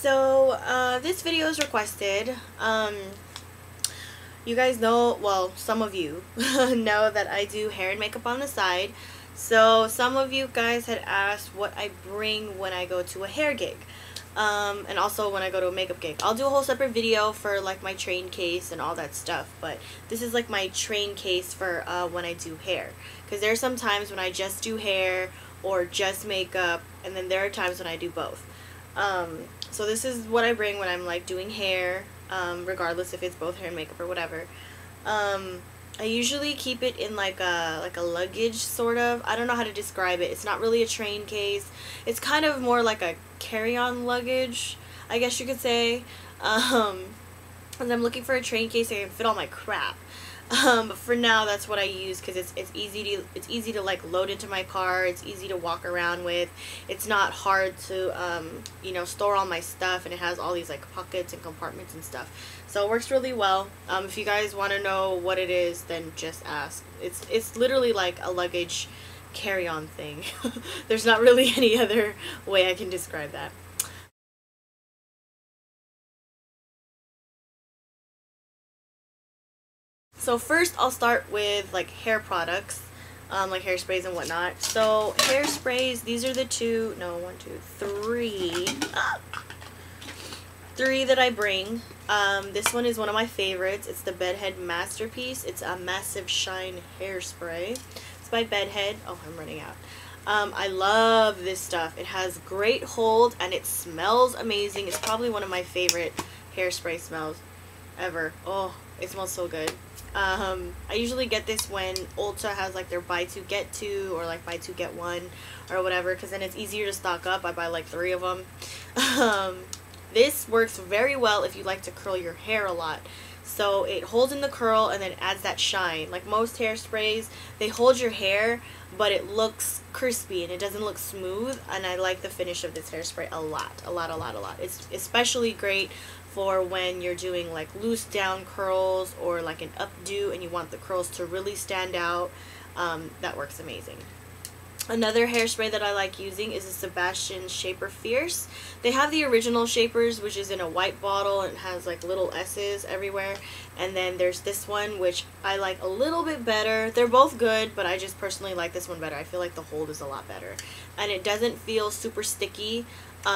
So this video is requested. You guys know, well, some of you know that I do hair and makeup on the side. So some of you guys had asked what I bring when I go to a hair gig. And also when I go to a makeup gig. I'll do a whole separate video for like my train case and all that stuff, but this is like my train case for when I do hair, because there are some times when I just do hair or just makeup, and then there are times when I do both. So this is what I bring when I'm like doing hair, regardless if it's both hair and makeup or whatever. I usually keep it in like a luggage sort of. I don't know how to describe it. It's not really a train case. It's kind of more like a carry-on luggage, I guess you could say. And I'm looking for a train case that can fit all my crap. But for now, that's what I use because it's easy to like load into my car. It's easy to walk around with. It's not hard to you know, store all my stuff, and it has all these like pockets and compartments and stuff. So it works really well. If you guys want to know what it is, then just ask. It's literally like a luggage carry-on thing. There's not really any other way I can describe that. So first I'll start with like hair products, like hairsprays and whatnot. So hairsprays, these are the three that I bring. This one is one of my favorites. It's the Bedhead Masterpiece. It's a Massive Shine Hairspray. It's by Bedhead. Oh, I'm running out. I love this stuff. It has great hold and it smells amazing. It's probably one of my favorite hairspray smells ever. Oh, it smells so good. I usually get this when Ulta has like their buy two get two, or like buy two get one or whatever, because then it's easier to stock up. I buy like 3 of them. This works very well if you like to curl your hair a lot. So it holds in the curl and then adds that shine. Like most hairsprays, they hold your hair, but it looks crispy and it doesn't look smooth, and I like the finish of this hairspray a lot. It's especially great for when you're doing like loose down curls or like an updo and you want the curls to really stand out. That works amazing. Another hairspray that I like using is the Sebastian Shaper Fierce. They have the original Shapers, which is in a white bottle and has like little S's everywhere. And then there's this one, which I like a little bit better. They're both good, but I just personally like this one better. I feel like the hold is a lot better. And it doesn't feel super sticky.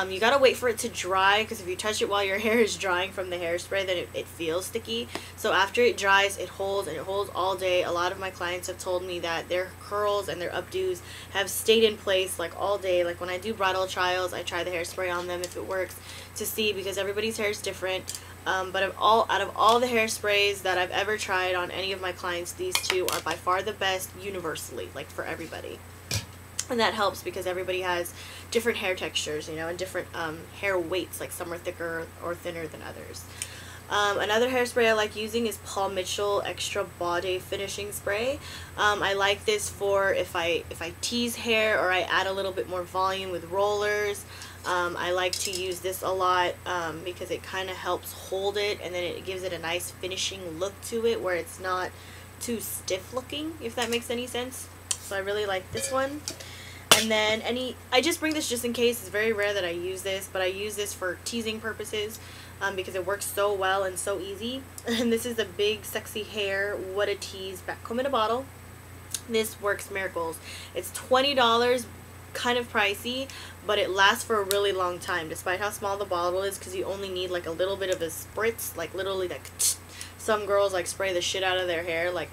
You gotta wait for it to dry, because if you touch it while your hair is drying from the hairspray, then it feels sticky. So after it dries, it holds, and it holds all day. A lot of my clients have told me that their curls and their updos have stayed in place like all day. Like when I do bridal trials, I try the hairspray on them if it works, to see, because everybody's hair is different. But out of all the hairsprays that I've ever tried on any of my clients, these two are by far the best universally, like for everybody. And that helps because everybody has different hair textures, you know, and different hair weights. Like some are thicker or thinner than others. Another hairspray I like using is Paul Mitchell Extra Body Finishing Spray. I like this for if I tease hair or I add a little bit more volume with rollers. I like to use this a lot because it kind of helps hold it, and then it gives it a nice finishing look to it where it's not too stiff looking, if that makes any sense. So I really like this one. And then I just bring this just in case. It's very rare that I use this, but I use this for teasing purposes because it works so well and so easy. And this is the Big Sexy Hair What a Tease Back Comb in a Bottle. This works miracles. It's $20, kind of pricey, but it lasts for a really long time despite how small the bottle is, because you only need like a little bit of a spritz, like literally like some girls like spray the shit out of their hair like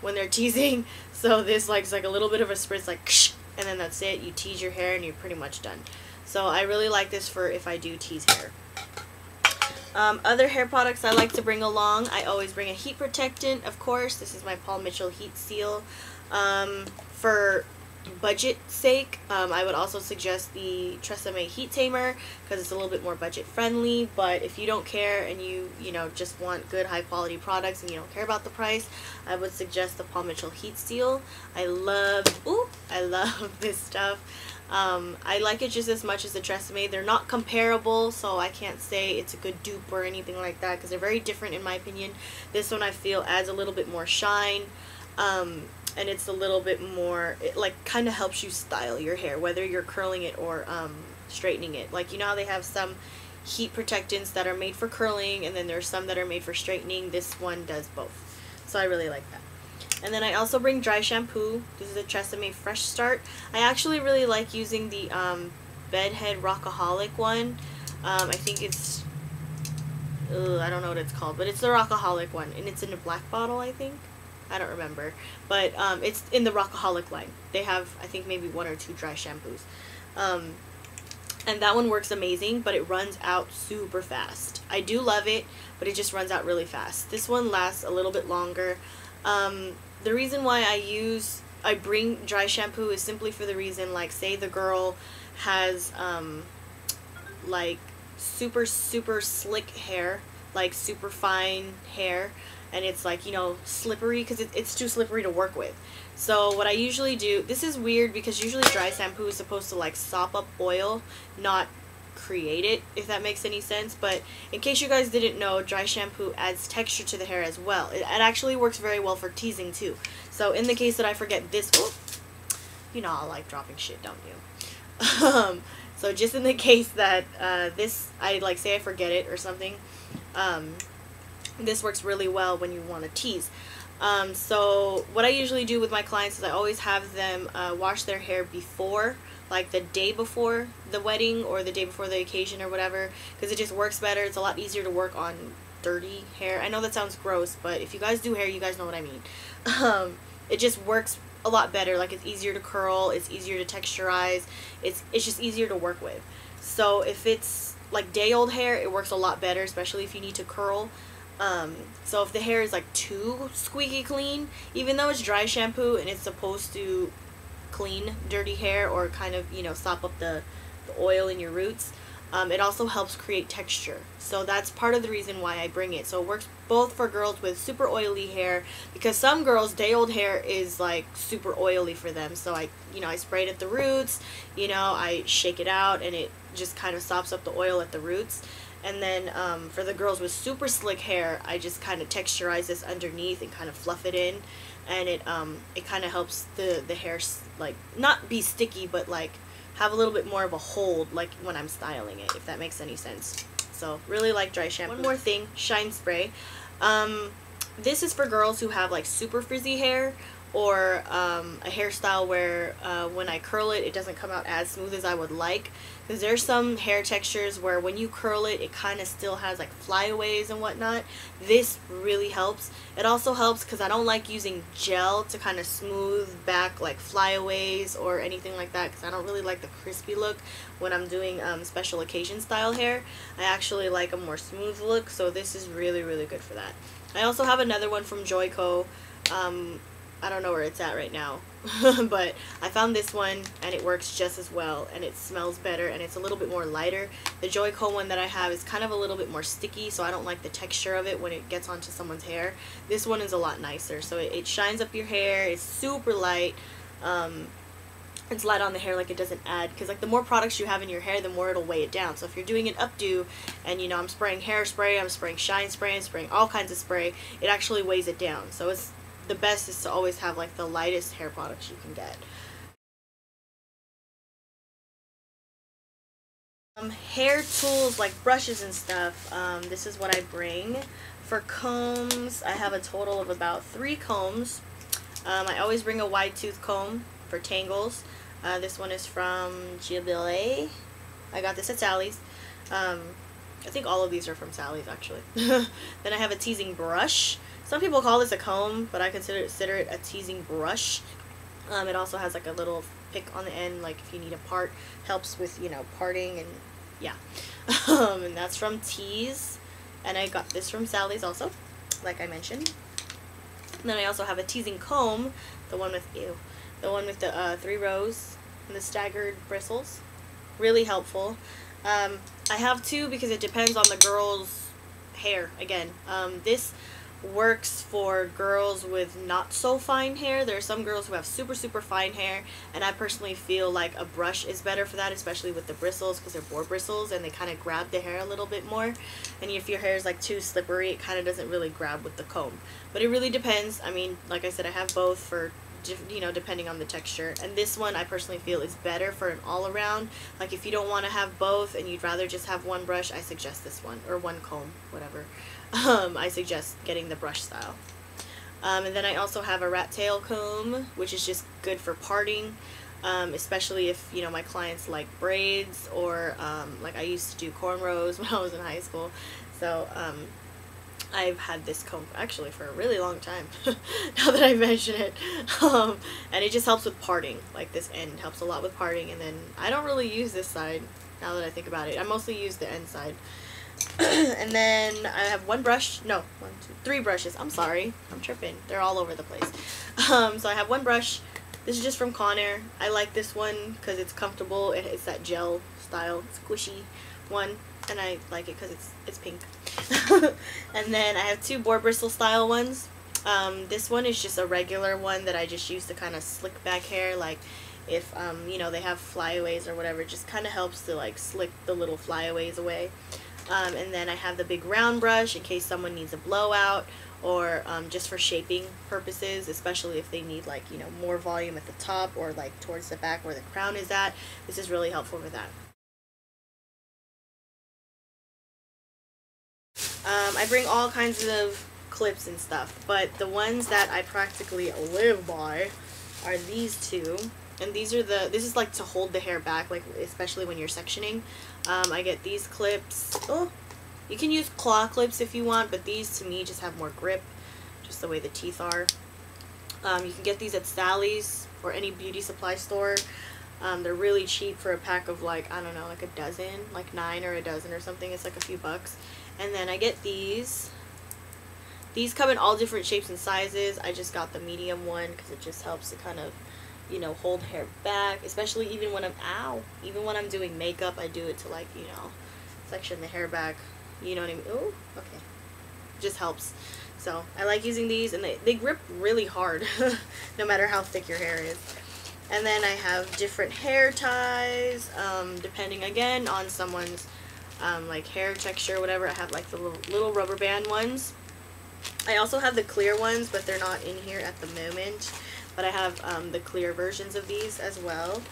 when they're teasing. So this like is like a little bit of a spritz, like, and then that's it. You tease your hair and you're pretty much done. So I really like this for if I do tease hair. Other hair products I like to bring along, I always bring a heat protectant, of course. This is my Paul Mitchell Heat Seal. For budget sake, I would also suggest the Tresemme Heat Tamer because it's a little bit more budget friendly. But if you don't care and you know, just want good high quality products and you don't care about the price, I would suggest the Paul Mitchell Heat Seal. I love this stuff. I like it just as much as the Tresemme. They're not comparable, so I can't say it's a good dupe or anything like that because they're very different in my opinion. This one I feel adds a little bit more shine. And it's a little bit more, it like kind of helps you style your hair, whether you're curling it or straightening it. Like, you know how they have some heat protectants that are made for curling, and then there's some that are made for straightening. This one does both, so I really like that. And then I also bring dry shampoo. This is a Tresemme Fresh Start. I actually really like using the Bedhead Rockaholic one. I think it's, I don't know what it's called, but it's the Rockaholic one, and it's in a black bottle, I think. I don't remember, but it's in the Rockaholic line. They have, I think, maybe 1 or 2 dry shampoos. And that one works amazing, but it runs out super fast. I do love it, but it just runs out really fast. This one lasts a little bit longer. The reason why I bring dry shampoo is simply for the reason, like, say the girl has like super slick hair, like super fine hair, and it's like, you know, slippery, because it's too slippery to work with. So what I usually do, this is weird because usually dry shampoo is supposed to like sop up oil, not create it, if that makes any sense. But in case you guys didn't know, dry shampoo adds texture to the hair as well. It actually works very well for teasing too. So in the case that I forget this, oh, you know I like dropping shit, don't you? So just in the case that I like, say I forget it or something, this works really well when you want to tease. So what I usually do with my clients is I always have them wash their hair before, like the day before the wedding or the day before the occasion or whatever, because it just works better. It's a lot easier to work on dirty hair. I know that sounds gross, but if you guys do hair, you guys know what I mean. It just works a lot better. Like, it's easier to curl, it's easier to texturize, it's just easier to work with. So if it's like day-old hair, it works a lot better, especially if you need to curl. So if the hair is like too squeaky clean, even though it's dry shampoo and it's supposed to clean dirty hair or kind of, you know, sop up the oil in your roots, it also helps create texture. So that's part of the reason why I bring it. So it works both for girls with super oily hair, because some girls, day-old hair is like super oily for them. So I spray it at the roots, you know, I shake it out and it just kind of sops up the oil at the roots. And then for the girls with super slick hair, I just kind of texturize this underneath and kind of fluff it in, and it kind of helps the hair like not be sticky, but like have a little bit more of a hold, like when I'm styling it, if that makes any sense. So really like dry shampoo. One more thing, shine spray. This is for girls who have like super frizzy hair, or a hairstyle where when I curl it, it doesn't come out as smooth as I would like. Because there's some hair textures where when you curl it, it kind of still has like flyaways and whatnot. This really helps. It also helps because I don't like using gel to kind of smooth back like flyaways or anything like that, because I don't really like the crispy look when I'm doing special occasion style hair. I actually like a more smooth look, so this is really good for that. I also have another one from Joico. I don't know where it's at right now, but I found this one and it works just as well, and it smells better, and it's a little bit more lighter. The Joico one that I have is kind of a little bit more sticky, so I don't like the texture of it when it gets onto someone's hair. This one is a lot nicer, so it shines up your hair. It's super light. It's light on the hair, like it doesn't add, because like the more products you have in your hair, the more it'll weigh it down. So if you're doing an updo and, you know, I'm spraying hairspray, I'm spraying shine spray, I'm spraying all kinds of spray, it actually weighs it down. So it's the best is to always have like the lightest hair products you can get. Hair tools like brushes and stuff, this is what I bring. For combs, I have a total of about 3 combs. I always bring a wide tooth comb for tangles. This one is from GTalk. I got this at Sally's. I think all of these are from Sally's actually. Then I have a teasing brush. Some people call this a comb, but I consider it a teasing brush. It also has like a little pick on the end, like if you need a part, helps with, you know, parting, and yeah. And that's from Tease, and I got this from Sally's also, like I mentioned. And then I also have a teasing comb, the one with the 3 rows and the staggered bristles. Really helpful. I have 2 because it depends on the girl's hair. Again, this works for girls with not so fine hair. There are some girls who have super fine hair, and I personally feel like a brush is better for that, especially with the bristles, because they're boar bristles and they kind of grab the hair a little bit more. And if your hair is like too slippery, it kind of doesn't really grab with the comb. But it really depends. I mean, like I said, I have both for you know, depending on the texture. And this one I personally feel is better for an all-around. Like if you don't want to have both and you'd rather just have one brush, I suggest this one, or one comb, whatever. I suggest getting the brush style. And then I also have a rat tail comb, which is just good for parting, especially if, you know, my clients like braids, or like I used to do cornrows when I was in high school. So I've had this comb actually for a really long time, now that I mention it. And it just helps with parting. Like this end helps a lot with parting, and then I don't really use this side now that I think about it. I mostly use the end side. And then I have three brushes. I'm sorry, I'm tripping. They're all over the place. So I have one brush. This is just from Conair. I like this one because it's comfortable. It's that gel style, squishy one, and I like it because it's pink. And then I have two boar bristle style ones. This one is just a regular one that I just use to kind of slick back hair. Like if you know, they have flyaways or whatever, it just kind of helps to like slick the little flyaways away. And then I have the big round brush in case someone needs a blowout, or just for shaping purposes, especially if they need, like, you know, more volume at the top or like towards the back where the crown is at. This is really helpful for that. I bring all kinds of clips and stuff, but the ones that I practically live by are these two. And this is like to hold the hair back, like especially when you're sectioning. I get these clips. Oh, you can use claw clips if you want, but these to me just have more grip, just the way the teeth are. You can get these at Sally's or any beauty supply store. They're really cheap for a pack of, like, I don't know, like a dozen, like 9 or a dozen or something. It's like a few bucks. And then I get these. These come in all different shapes and sizes. I just got the medium one because it just helps to kind of, you know, hold hair back, especially even when I'm doing makeup. I do it to, like, you know, section the hair back, you know what I mean? Oh, okay, just helps. So I like using these, and they grip really hard no matter how thick your hair is. And then I have different hair ties, depending again on someone's like hair texture or whatever. I have like the little rubber band ones. I also have the clear ones, but they're not in here at the moment. But I have the clear versions of these as well.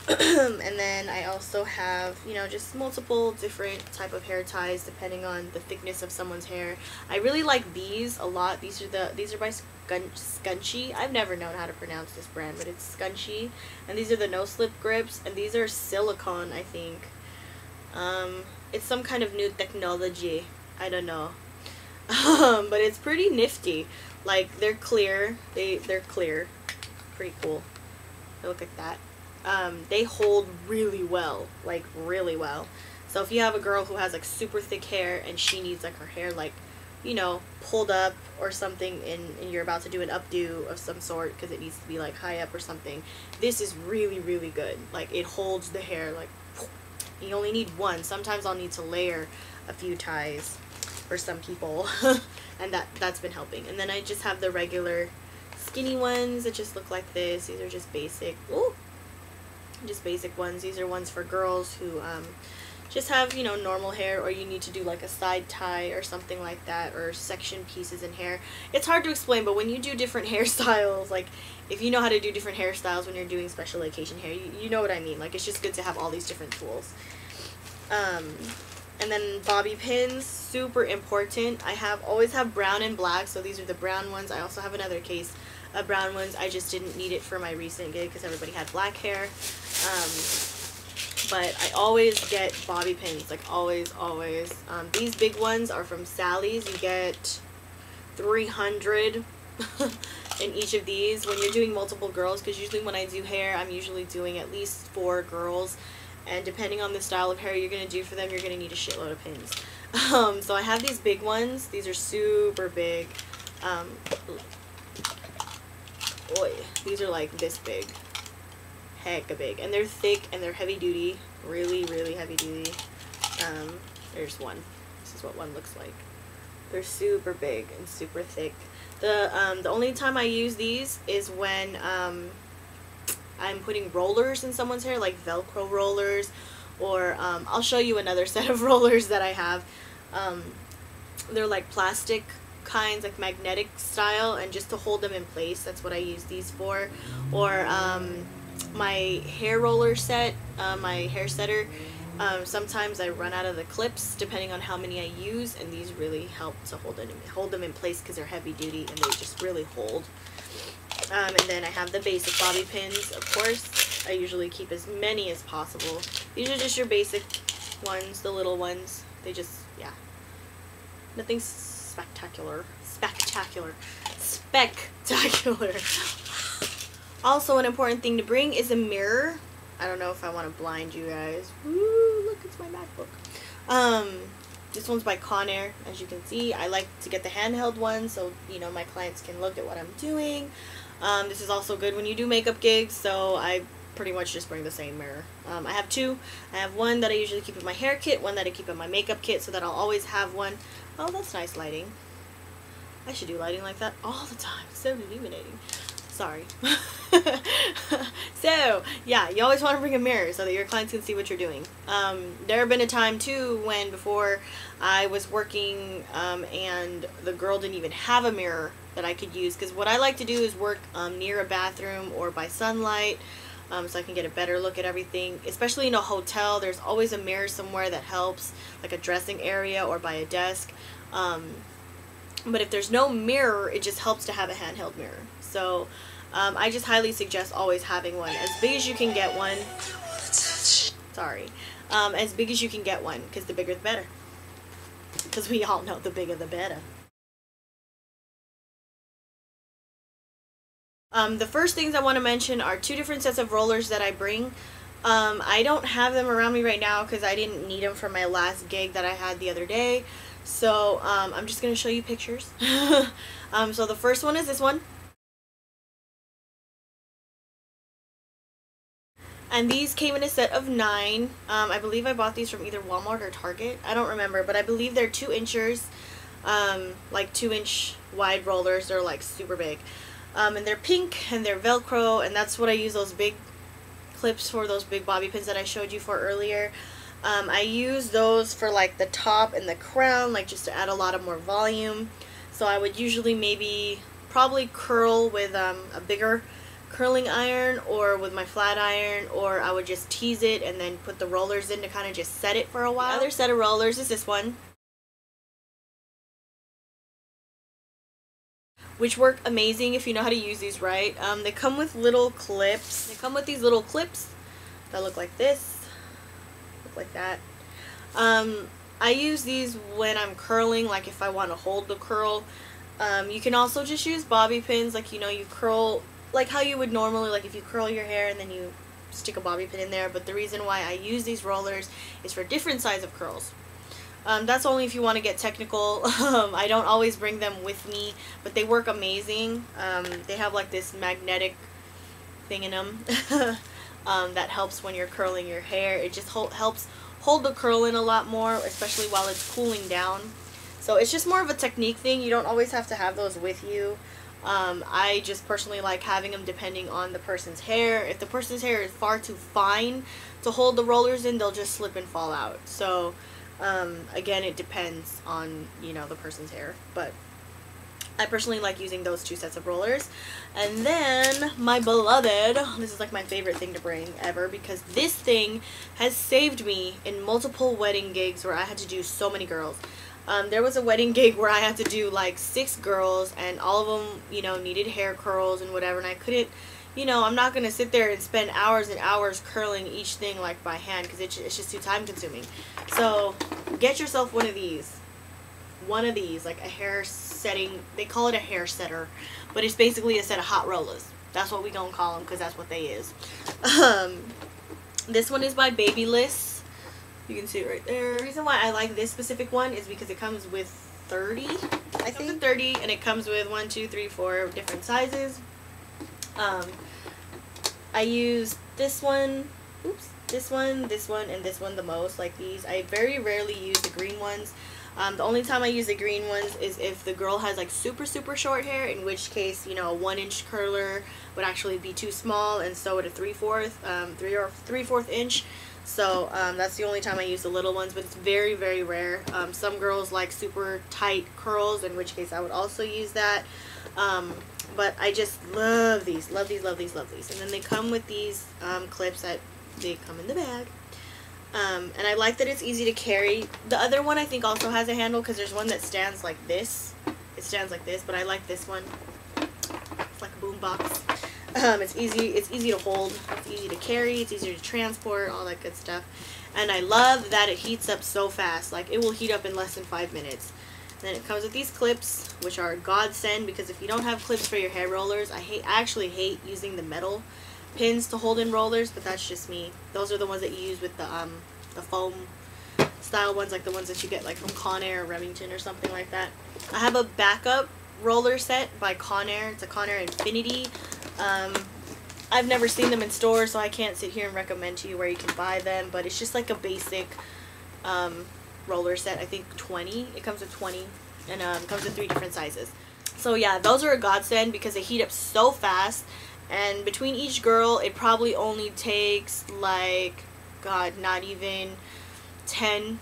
And then I also have, you know, just multiple different type of hair ties depending on the thickness of someone's hair. I really like these a lot. These are by Scunci. I've never known how to pronounce this brand, but it's Scunci. And these are the no slip grips, and these are silicone, I think. It's some kind of new technology. I don't know. But it's pretty nifty. Like, they're clear. They're clear. Pretty cool. They look like that. They hold really well, like really well. So if you have a girl who has like super thick hair and she needs like her hair like, you know, pulled up or something, and you're about to do an updo of some sort because it needs to be like high up or something, this is really, really good. Like, it holds the hair like, you only need one. Sometimes I'll need to layer a few ties for some people and that's been helping. And then I just have the regular skinny ones that just look like this. These are just basic. Ooh. Just basic ones. These are ones for girls who just have, you know, normal hair, or you need to do like a side tie or something like that, or section pieces in hair. It's hard to explain, but when you do different hairstyles, like if you know how to do different hairstyles when you're doing special occasion hair, you know what I mean. Like, it's just good to have all these different tools. And then bobby pins, super important. I always have brown and black, so these are the brown ones. I also have another case of brown ones. I just didn't need it for my recent gig because everybody had black hair. But I always get bobby pins, like always. These big ones are from Sally's. You get 300 in each of these when you're doing multiple girls, because usually when I do hair, I'm usually doing at least 4 girls. And depending on the style of hair you're going to do for them, you're going to need a shitload of pins. So I have these big ones. These are super big. These are like this big. Hecka big. And they're thick and they're heavy duty. Really, really heavy duty. There's one. This is what one looks like. They're super big and super thick. The only time I use these is when I'm putting rollers in someone's hair, like Velcro rollers, or I'll show you another set of rollers that I have. They're like plastic kinds, like magnetic style, and just to hold them in place, that's what I use these for. Or my hair roller set, my hair setter, sometimes I run out of the clips depending on how many I use, and these really help to hold them in place because they're heavy duty and they just really hold. And then I have the basic bobby pins, of course. I usually keep as many as possible. These are just your basic ones, the little ones. They just, yeah, nothing spectacular. Also, an important thing to bring is a mirror. I don't know if I want to blind you guys. Woo, look, it's my MacBook. This one's by Conair, as you can see. I like to get the handheld one so, you know, my clients can look at what I'm doing. This is also good when you do makeup gigs, so I pretty much just bring the same mirror. I have two. I have one that I usually keep in my hair kit, one that I keep in my makeup kit, so that I'll always have one. Oh, that's nice lighting. I should do lighting like that all the time. It's so illuminating. Sorry. So, yeah, you always want to bring a mirror so that your clients can see what you're doing. There have been a time, too, when before I was working and the girl didn't even have a mirror that I could use. Because what I like to do is work near a bathroom or by sunlight, so I can get a better look at everything. Especially in a hotel, there's always a mirror somewhere that helps, like a dressing area or by a desk. But if there's no mirror, it just helps to have a handheld mirror. So I just highly suggest always having one. As big as you can get one. Sorry. As big as you can get one, because the bigger the better. Because we all know the bigger the better. The first things I want to mention are two different sets of rollers that I bring. I don't have them around me right now because I didn't need them for my last gig that I had the other day. So I'm just going to show you pictures. So the first one is this one. And these came in a set of 9. I believe I bought these from either Walmart or Target. I don't remember, but I believe they're 2 inchers. Like 2-inch wide rollers. They're like super big. And they're pink and they're Velcro, and that's what I use those big clips for, those big bobby pins that I showed you for earlier. I use those for like the top and the crown, like just to add a lot of more volume. So I would usually probably curl with a bigger curling iron or with my flat iron, or I would just tease it and then put the rollers in to kind of just set it for a while. The other set of rollers is this one, which work amazing if you know how to use these right. They come with little clips. They come with these little clips that look like this, look like that. I use these when I'm curling, like if I want to hold the curl. You can also just use bobby pins, like, you know, you curl like how you would normally, like if you curl your hair and then you stick a bobby pin in there. But the reason why I use these rollers is for different size of curls. That's only if you want to get technical. I don't always bring them with me, but they work amazing. They have like this magnetic thing in them that helps when you're curling your hair. It just helps hold the curl in a lot more, especially while it's cooling down. So it's just more of a technique thing. You don't always have to have those with you. I just personally like having them depending on the person's hair. If the person's hair is far too fine to hold the rollers in, they'll just slip and fall out. So again, it depends on, you know, the person's hair, but I personally like using those 2 sets of rollers. And then my beloved, this is like my favorite thing to bring ever, because this thing has saved me in multiple wedding gigs where I had to do so many girls. There was a wedding gig where I had to do like 6 girls, and all of them, you know, needed hair curls and whatever, and I couldn't, you know, I'm not going to sit there and spend hours and hours curling each thing like by hand, because it's just too time consuming. So get yourself one of these, like a hair setting, they call it a hair setter, but it's basically a set of hot rollers. That's what we gonna call them, because that's what they is. This one is by Babyliss. You can see it right there. The reason why I like this specific one is because it comes with 30, I think. It comes with 30, and it comes with 1, 2, 3, 4 different sizes. I use this one, this one, and this one the most, like these. I very rarely use the green ones. The only time I use the green ones is if the girl has like super short hair, in which case, you know, a 1-inch curler would actually be too small, and so would a 3/4 inch. So that's the only time I use the little ones, but it's very, very rare. Some girls like super tight curls, in which case I would also use that. But I just love these, love these, love these, love these. And then they come with these clips that they come in the bag. And I like that it's easy to carry. The other one I think also has a handle, because there's one that stands like this. It stands like this, but I like this one. It's like a boom box. It's easy to hold, it's easy to carry, it's easier to transport, all that good stuff. And I love that it heats up so fast. Like, it will heat up in less than 5 minutes. Then it comes with these clips, which are a godsend, because if you don't have clips for your hair rollers, I actually hate using the metal pins to hold in rollers, but that's just me. Those are the ones that you use with the foam style ones, like the ones that you get like from Conair or Remington or something like that. I have a backup roller set by Conair. It's a Conair Infinity. I've never seen them in stores, so I can't sit here and recommend to you where you can buy them, but it's just like a basic roller set. I think 20. It comes with 20, and it comes with 3 different sizes. So yeah, those are a godsend because they heat up so fast, and between each girl, it probably only takes like, God, not even 10,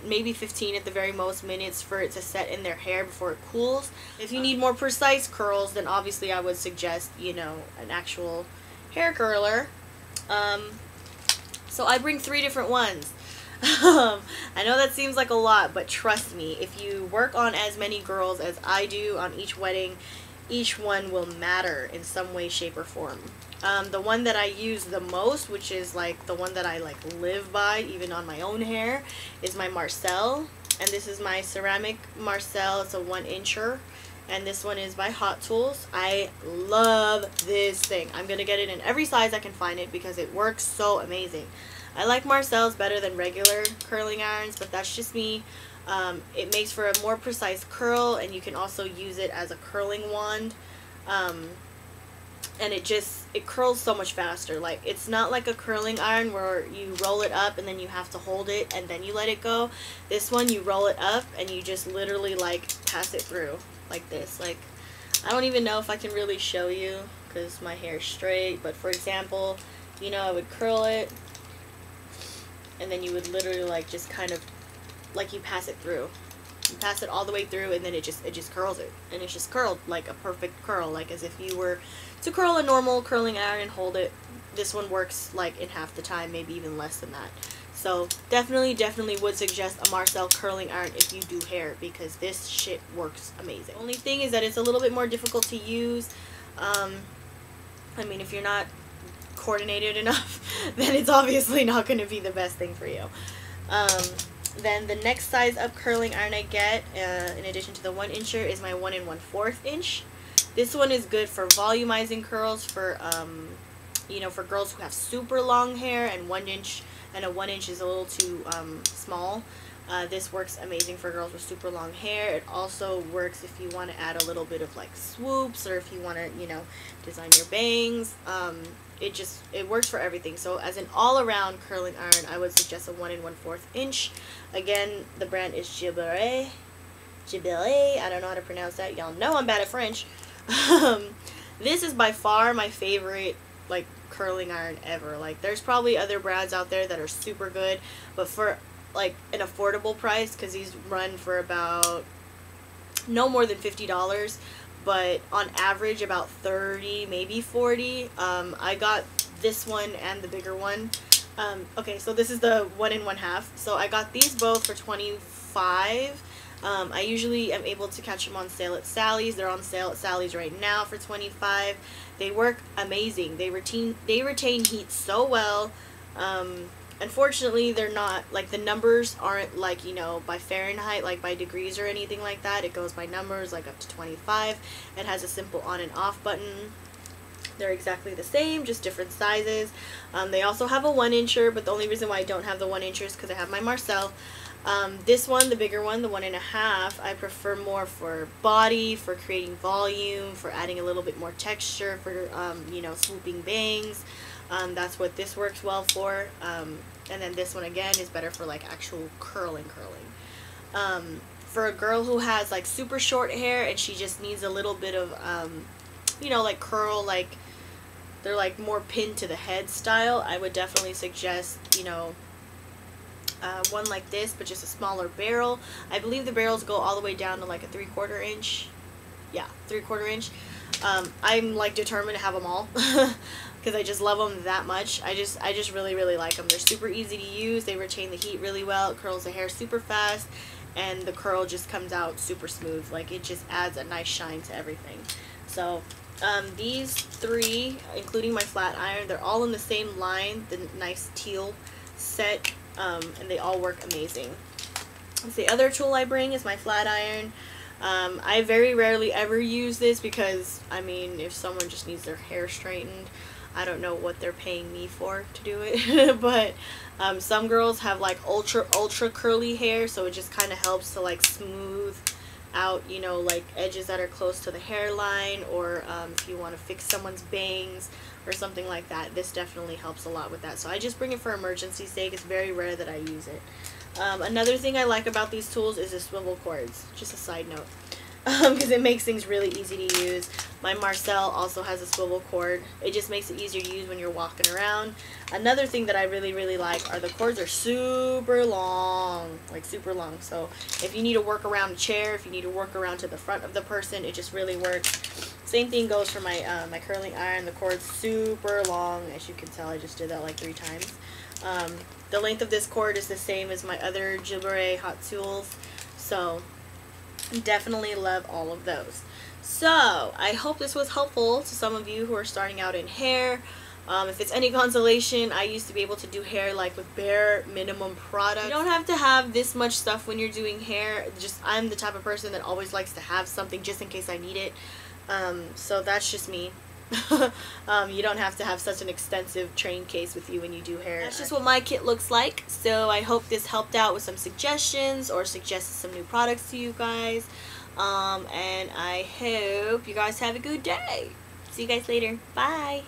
maybe 15 at the very most minutes for it to set in their hair before it cools. If you need more precise curls, then obviously I would suggest, you know, an actual hair curler. So I bring 3 different ones. I know that seems like a lot, but trust me, if you work on as many girls as I do on each wedding, each one will matter in some way, shape, or form. The one that I use the most, which is like the one that I like live by even on my own hair, is my Marcel. And this is my ceramic Marcel. It's a 1-incher. And this one is by Hot Tools. I love this thing. I'm going to get it in every size I can find it because it works so amazing. I like Marcel's better than regular curling irons, but that's just me. It makes for a more precise curl, and you can also use it as a curling wand. And it curls so much faster. Like, it's not like a curling iron where you roll it up and then you have to hold it and then you let it go. This one, you roll it up and you just literally like pass it through like this. Like, I don't even know if I can really show you because my hair is straight, but for example, you know, I would curl it and then you would literally like just kind of like you pass it through. You pass it all the way through, and then it just curls it, and it's just curled like a perfect curl, like as if you were to curl a normal curling iron and hold it. This one works like in half the time, maybe even less than that. So definitely would suggest a Marcel curling iron if you do hair, because this shit works amazing. Only thing is that it's a little bit more difficult to use. I mean, if you're not coordinated enough, then it's obviously not going to be the best thing for you. Then the next size up curling iron I get, in addition to the 1-incher, is my 1 1/4 inch. This one is good for volumizing curls for, you know, for girls who have super long hair, and 1 inch and a 1 inch is a little too small. This works amazing for girls with super long hair. It also works if you want to add a little bit of like swoops, or if you want to, you know, design your bangs. It works for everything. So as an all-around curling iron, I would suggest a 1 1/4 inch. Again, the brand is GTalk. I don't know how to pronounce that. Y'all know I'm bad at French. This is by far my favorite like curling iron ever. Like, there's probably other brands out there that are super good, but for like an affordable price, because these run for about no more than $50, but on average about 30, maybe 40. I got this one and the bigger one. Okay, so this is the 1 1/2. So I got these both for $25. I usually am able to catch them on sale at Sally's. They're on sale at Sally's right now for $25. They work amazing. They retain heat so well. Unfortunately, they're not, like, the numbers aren't, like, you know, by Fahrenheit, like by degrees or anything like that. It goes by numbers, like up to 25. It has a simple on and off button. They're exactly the same, just different sizes. They also have a 1-incher, but the only reason why I don't have the 1-incher is because I have my Marcel. This one, the bigger one, the 1 1/2, I prefer more for body, for creating volume, for adding a little bit more texture, for, you know, swooping bangs. That's what this works well for. And then this one, again, is better for, like, actual curling. For a girl who has, like, super short hair and she just needs a little bit of, you know, like, curl, like, they're like more pinned to the head style, I would definitely suggest, you know, one like this, but just a smaller barrel. I believe the barrels go all the way down to like a 3/4 inch. Yeah, 3/4 inch. I'm like determined to have them all because I just love them that much. I just really like them. They're super easy to use. They retain the heat really well. It curls the hair super fast, and the curl just comes out super smooth. Like, it just adds a nice shine to everything. So these three, including my flat iron, they're all in the same line, the nice teal set, and they all work amazing. The other tool I bring is my flat iron. I very rarely ever use this because, I mean, if someone just needs their hair straightened, I don't know what they're paying me for to do it. But some girls have like ultra curly hair, so it just kind of helps to like smooth out, you know, like edges that are close to the hairline, or if you want to fix someone's bangs or something like that, this definitely helps a lot with that. So I just bring it for emergency's sake. It's very rare that I use it. Another thing I like about these tools is the swivel cords. Just a side note, because it makes things really easy to use. My Marcel also has a swivel cord. It just makes it easier to use when you're walking around. Another thing that I really like are the cords are super long, like super long. So if you need to work around a chair, if you need to work around to the front of the person, it just really works. Same thing goes for my my curling iron. The cord's super long. As you can tell, I just did that like 3 times. The length of this cord is the same as my other Gilbert hot tools, so definitely love all of those. So I hope this was helpful to some of you who are starting out in hair. If it's any consolation, I used to be able to do hair like with bare minimum product. You don't have to have this much stuff when you're doing hair. Just, I'm the type of person that always likes to have something just in case I need it. So that's just me. You don't have to have such an extensive train case with you when you do hair. That's just what my kit looks like. So I hope this helped out with some suggestions or suggested some new products to you guys. And I hope you guys have a good day. See you guys later. Bye.